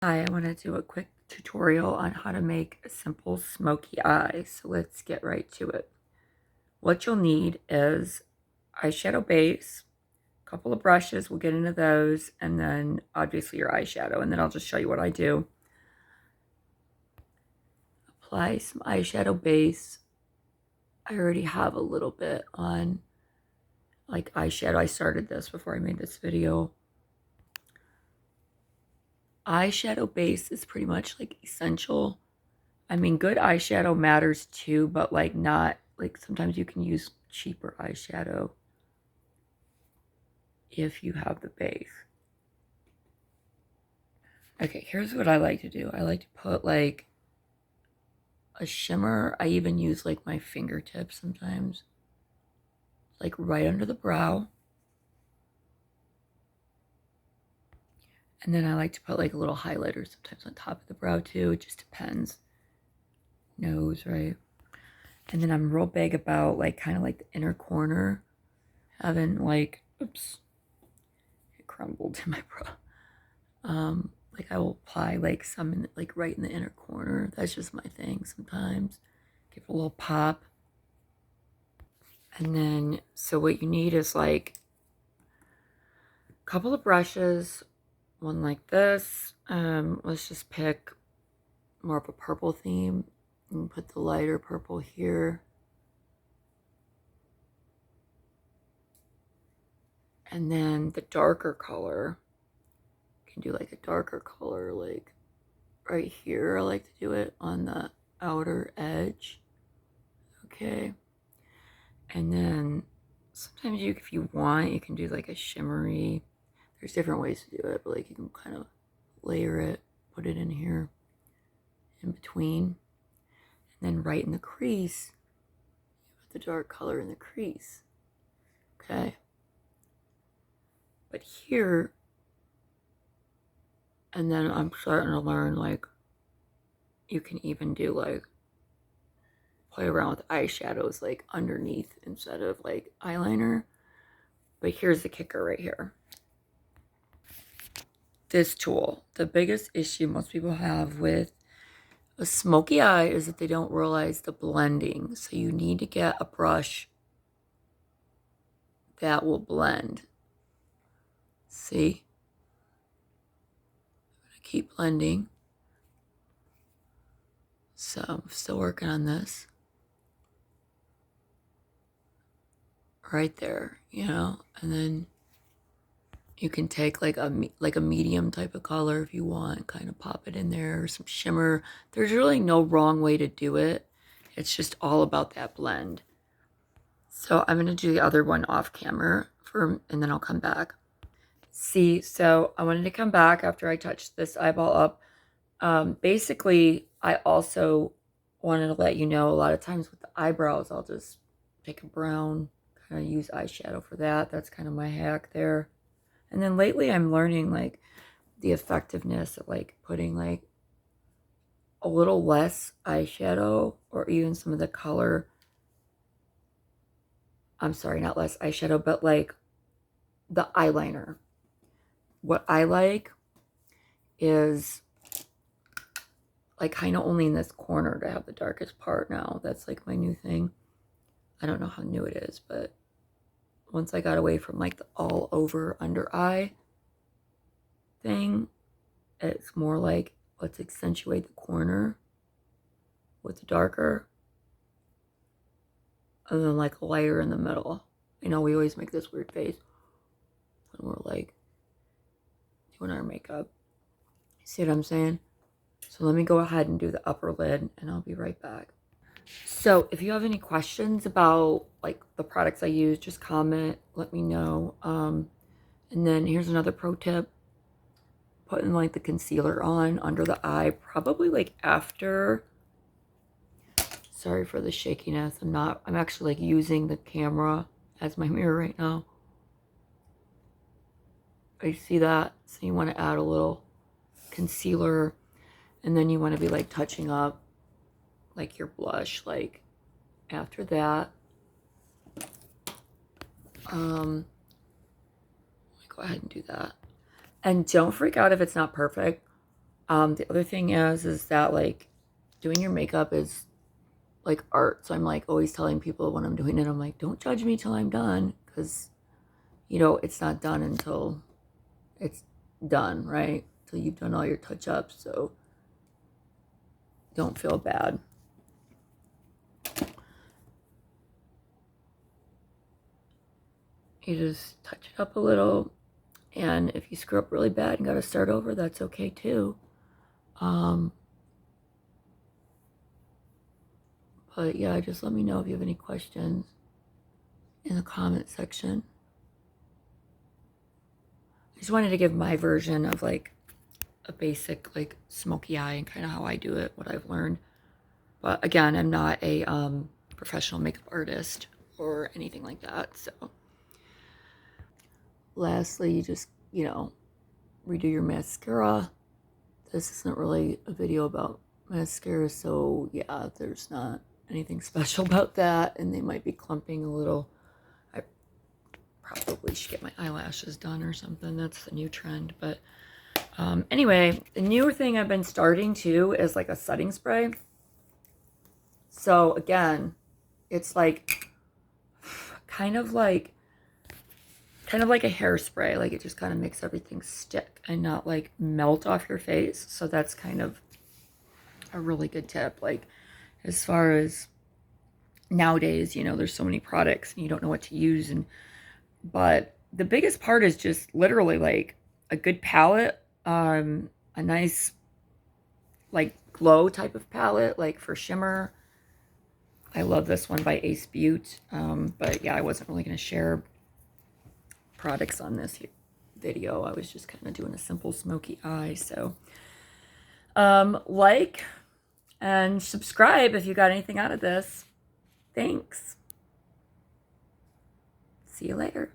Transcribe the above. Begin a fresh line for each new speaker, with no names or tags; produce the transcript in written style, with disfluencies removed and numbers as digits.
Hi, I want to do a quick tutorial on how to make a simple smoky eye. So let's get right to it. What you'll need is eyeshadow base, a couple of brushes, we'll get into those, and then obviously your eyeshadow, and then I'll just show you what I do. Apply some eyeshadow base. I already have a little bit on like eyeshadow. I started this before I made this video. Eyeshadow base is pretty much like essential. I mean, good eyeshadow matters too, but like not, like sometimes you can use cheaper eyeshadow if you have the base. Okay, here's what I like to do. I like to put like a shimmer. I even use like my fingertips sometimes, like right under the brow. And then I like to put like a little highlighter sometimes on top of the brow too. It just depends. Nose, right? And then I'm real big about like kind of like the inner corner, having like, oops, it crumbled to my brow. Like I will apply like some in, like right in the inner corner. That's just my thing sometimes. Give it a little pop. And then, so what you need is like a couple of brushes, one like this. Let's just pick more of a purple theme and put the lighter purple here. And then the darker color, you can do like a darker color, like right here. I like to do it on the outer edge. Okay. And then sometimes you, if you want, you can do like a shimmery. There's different ways to do it, but like you can kind of layer it, put it in here in between. And then right in the crease, put the dark color in the crease. Okay. But here, and then I'm starting to learn like you can even do like play around with eyeshadows like underneath instead of like eyeliner. But here's the kicker right here. This tool, the biggest issue most people have with a smoky eye is that they don't realize the blending. So you need to get a brush that will blend. See? I'm gonna keep blending. So I'm still working on this. Right there, you know, and then you can take like a medium type of color if you want, kind of pop it in there, or some shimmer. There's really no wrong way to do it. It's just all about that blend. So I'm gonna do the other one off camera and then I'll come back. See, so I wanted to come back after I touched this eyeball up. Basically, I also wanted to let you know a lot of times with the eyebrows, I'll just take a brown, kind of use eyeshadow for that. That's kind of my hack there. And then lately I'm learning like the effectiveness of like putting like a little less eyeshadow or even some of the color. I'm sorry, not less eyeshadow, but like the eyeliner. What I like is like kind of only in this corner to have the darkest part now. That's like my new thing. I don't know how new it is, but once I got away from like the all over under eye thing, it's more like let's accentuate the corner with the darker and then like lighter in the middle. You know, we always make this weird face when we're like doing our makeup. See what I'm saying? So let me go ahead and do the upper lid and I'll be right back. So if you have any questions about like the products I use, just comment, let me know. And then here's another pro tip. Putting like the concealer on under the eye, probably like after, sorry for the shakiness. I'm actually like using the camera as my mirror right now. I see that. So you want to add a little concealer and then you want to be like touching up like your blush like after that. Let me go ahead and do that. And don't freak out if it's not perfect. The other thing is that like doing your makeup is like art. So I'm like always telling people when I'm doing it, I'm like, don't judge me till I'm done, because you know it's not done until it's done, right? Till you've done all your touch-ups. So don't feel bad. You just touch it up a little, and if you screw up really bad and got to start over, that's okay too. But yeah, just let me know if you have any questions in the comment section. I just wanted to give my version of like a basic like smoky eye and kind of how I do it, what I've learned. But again, I'm not a professional makeup artist or anything like that. So lastly, you just, you know, redo your mascara. This isn't really a video about mascara, so yeah, there's not anything special about that, and they might be clumping a little. I probably should get my eyelashes done or something. That's the new trend. But anyway, the newer thing I've been starting to is like a setting spray. So again, it's like kind of like a hairspray. Like it just kind of makes everything stick and not like melt off your face. So that's kind of a really good tip. Like as far as nowadays, you know, there's so many products and you don't know what to use, but the biggest part is just literally like a good palette, a nice like glow type of palette, like for shimmer. I love this one by Ace Beaut, but yeah, I wasn't really going to share products on this video. I was just kind of doing a simple smoky eye. So like and subscribe if you got anything out of this. Thanks. See you later.